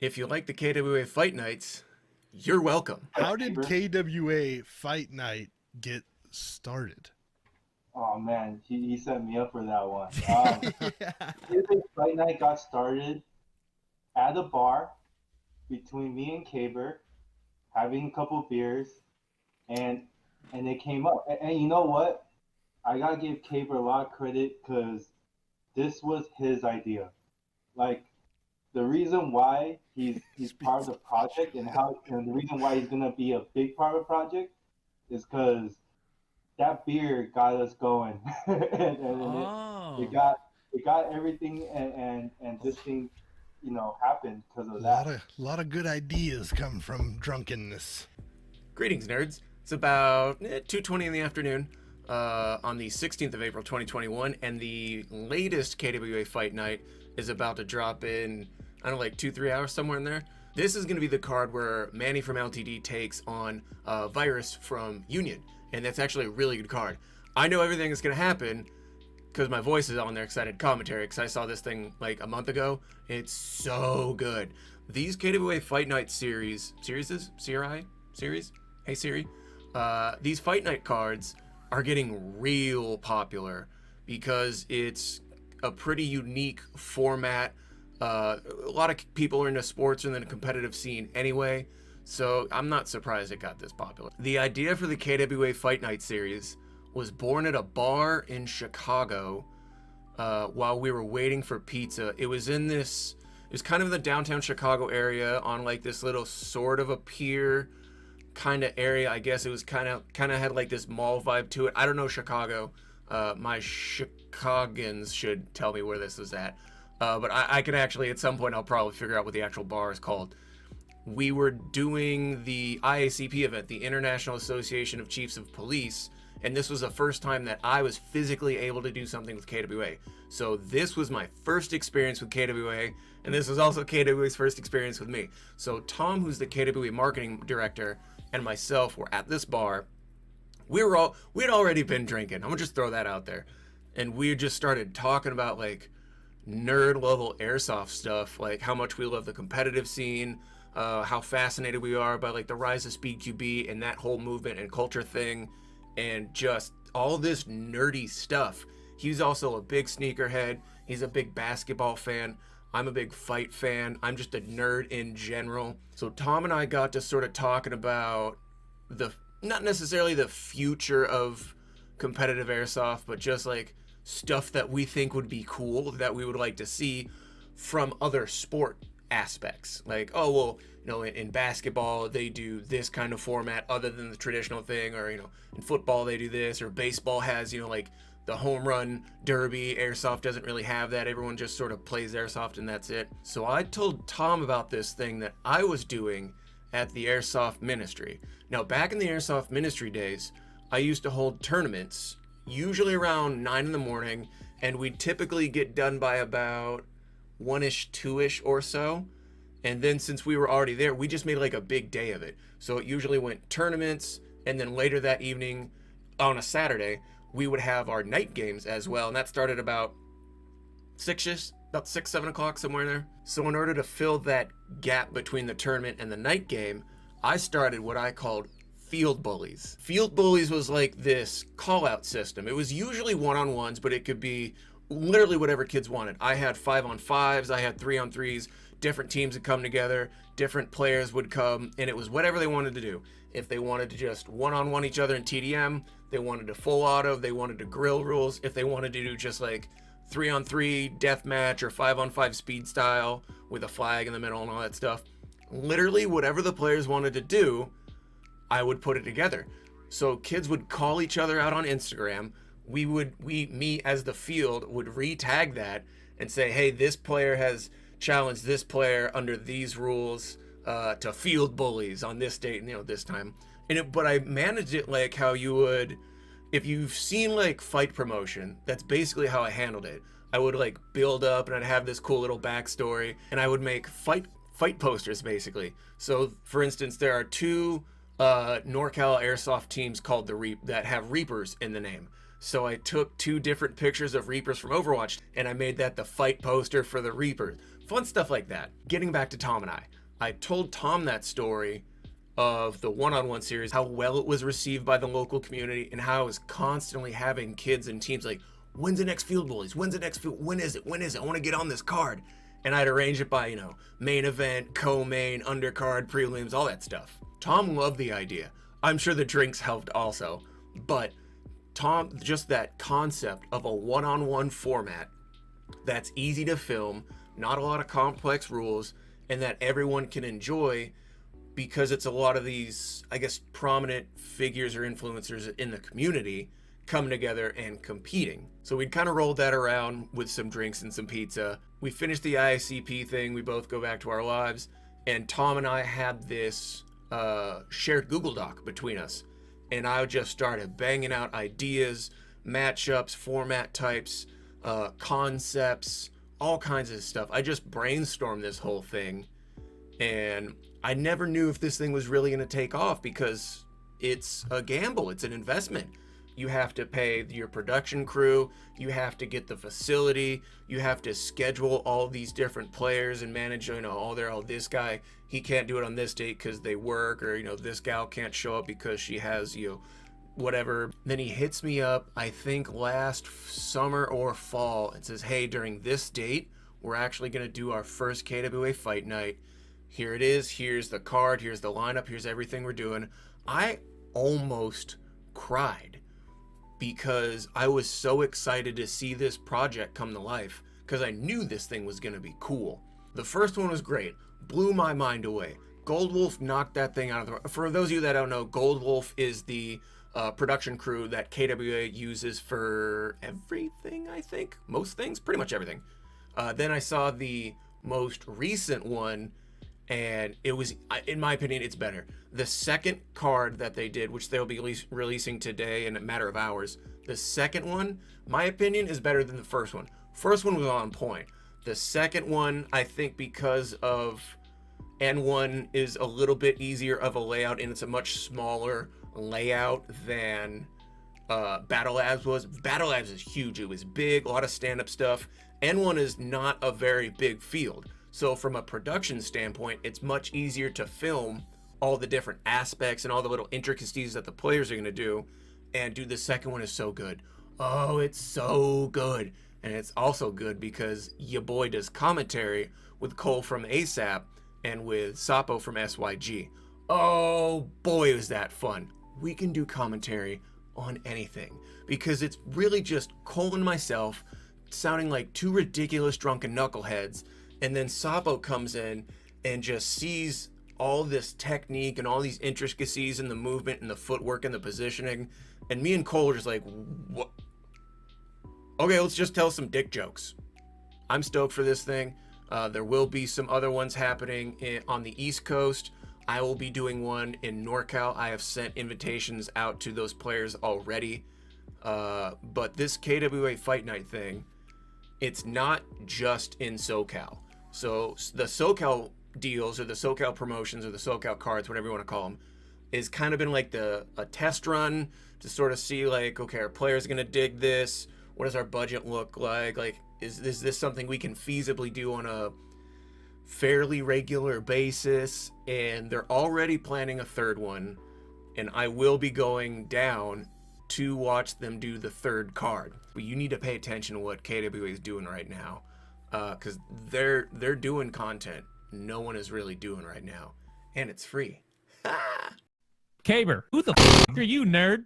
If you like the KWA Fight Nights, you're welcome. How did KWA Fight Night get started? Oh man, he set me up for that one. Yeah. Fight night got started at a bar between me and Kaber, having a couple beers, and and it came up. And you know what? I gotta give Kaber a lot of credit because this was his idea. Like the reason why he's part of the project and the reason why he's gonna be a big part of the project is because that beer got us going, and Oh. it got everything, and this thing, happened because A of lot that. of lot of good ideas come from drunkenness. Greetings, nerds. It's about 2:20 in the afternoon on the 16th of April, 2021, and the latest KWA Fight Night is about to drop in, I don't know, like 2-3 hours, somewhere in there. This is going to be the card where Manny from LTD takes on Virus from Union, and that's actually a really good card. I know everything that's going to happen because my voice is on there because I did commentary because I saw this thing like a month ago. It's so good. These KWA Fight Night series, hey Siri, these Fight Night cards are getting real popular because it's a pretty unique format. A lot of people are into sports and then a competitive scene anyway, so I'm not surprised it got this popular. The idea for the KWA Fight Night series was born at a bar in Chicago while we were waiting for pizza. It was kind of in the downtown Chicago area on like this little sort of a pier kind of area. I guess it was kind of had like this mall vibe to it. I don't know Chicago. My Chicagoans should tell me where this was at. But I can actually, at some point, I'll probably figure out what the actual bar is called. We were doing the IACP event, the International Association of Chiefs of Police, and this was the first time that I was physically able to do something with KWA. So this was my first experience with KWA, and this was also KWA's first experience with me. So Tom, who's the KWA marketing director, and myself were at this bar. We'd already been drinking. I'm gonna just throw that out there. And we just started talking about like nerd level airsoft stuff, like how much we love the competitive scene, how fascinated we are by like the rise of Speed QB and that whole movement and culture thing, and just all this nerdy stuff. He's also a big sneakerhead. He's a big basketball fan. I'm a big fight fan. I'm just a nerd in general. So Tom and I got to sort of talking about not necessarily the future of competitive airsoft, but just like stuff that we think would be cool that we would like to see from other sport aspects. Like, oh, well, in basketball, they do this kind of format other than the traditional thing, or, in football, they do this, or baseball has, like the home run derby. Airsoft doesn't really have that. Everyone just sort of plays airsoft and that's it. So I told Tom about this thing that I was doing at the Airsoft Ministry. Now, back in the Airsoft Ministry days, I used to hold tournaments, usually around 9 in the morning, and we'd typically get done by about 1-ish, 2-ish or so. And then since we were already there, we just made like a big day of it. So it usually went tournaments, and then later that evening, on a Saturday, we would have our night games as well. And that started about 6-ish, about 6, 7 o'clock, somewhere in there. So in order to fill that gap between the tournament and the night game, I started what I called Field Bullies. Field Bullies was like this call-out system. It was usually one-on-ones, but it could be literally whatever kids wanted. I had 5-on-5s, I had 3-on-3s, different teams would come together, different players would come, and it was whatever they wanted to do. If they wanted to just one-on-one each other in TDM, they wanted to full auto, they wanted to grill rules, if they wanted to do just like 3-on-3 deathmatch or 5-on-5 speed style with a flag in the middle and all that stuff. Literally whatever the players wanted to do, I would put it together. So kids would call each other out on Instagram. Me as the field would re-tag that and say, hey, this player has challenged this player under these rules to field bullies on this date, this time. But I managed it like how you would, if you've seen like fight promotion, that's basically how I handled it. I would like build up and I'd have this cool little backstory, and I would make fight posters basically. So for instance, there are two NorCal airsoft teams called that have Reapers in the name. So I took 2 different pictures of Reapers from Overwatch and I made that the fight poster for the Reapers. fun stuff like that. Getting back to Tom and I told Tom that story of the one-on-one series, how well it was received by the local community, and how I was constantly having kids and teams like, when's the next field bullies? When's the next field? When is it? When is it? I want to get on this card. And I'd arrange it by, you know, main event, co-main, undercard, prelims, all that stuff. Tom loved the idea. I'm sure the drinks helped also, but Tom, just that concept of a one-on-one format that's easy to film, not a lot of complex rules, and that everyone can enjoy because it's a lot of these, I guess, prominent figures or influencers in the community coming together and competing. So we kind of rolled that around with some drinks and some pizza. We finished the ISCP thing. We both go back to our lives. And Tom and I had this shared Google Doc between us. And I just started banging out ideas, matchups, format types, concepts, all kinds of stuff. I just brainstormed this whole thing. And I never knew if this thing was really going to take off because it's a gamble. It's an investment. You have to pay your production crew, you have to get the facility, you have to schedule all these different players and manage, you know, oh, this guy, he can't do it on this date because they work, or, you know, this gal can't show up because she has, you know, whatever. Then he hits me up, I think last summer or fall, and says, hey, during this date, we're actually going to do our first KWA fight night. Here it is, here's the card, here's the lineup, here's everything we're doing. I almost cried because I was so excited to see this project come to life because I knew this thing was going to be cool. The first one was great, blew my mind away. Gold Wolf knocked that thing out of the... For those of you that don't know, Gold Wolf is the production crew that KWA uses for everything, I think. Most things, pretty much everything. Then I saw the most recent one, and it was, in my opinion, it's better. The second card that they did, which they'll be releasing today in a matter of hours, the second one, my opinion, is better than the first one. First one was on point. The second one, I think because of N1 is a little bit easier of a layout, and it's a much smaller layout than Battle Labs was. Battle Labs is huge. It was big, a lot of stand-up stuff. N1 is not a very big field. So from a production standpoint, it's much easier to film all the different aspects and all the little intricacies that the players are going to do. And dude, the second one is so good. Oh, it's so good. And it's also good because your boy does commentary with Cole from ASAP and with Sapo from SYG. Oh boy, was that fun. We can do commentary on anything because it's really just Cole and myself sounding like two ridiculous drunken knuckleheads. And then Sapo comes in and just sees all this technique and all these intricacies in the movement and the footwork and the positioning. And me and Cole are just like, what? Okay, let's just tell some dick jokes. I'm stoked for this thing. There will be some other ones happening on the East Coast. I will be doing one in NorCal. I have sent invitations out to those players already. But this KWA Fight Night thing, it's not just in SoCal. So the SoCal deals or the SoCal promotions or the SoCal cards, whatever you want to call them, is kind of been like a test run to sort of see like, okay, our players going to dig this? What does our budget look like? Like, is this something we can feasibly do on a fairly regular basis? And they're already planning a third one, and I will be going down to watch them do the third card. But you need to pay attention to what KWA is doing right now, because they're doing content no one is really doing right now, and it's free. Caber, who the f are you, nerd?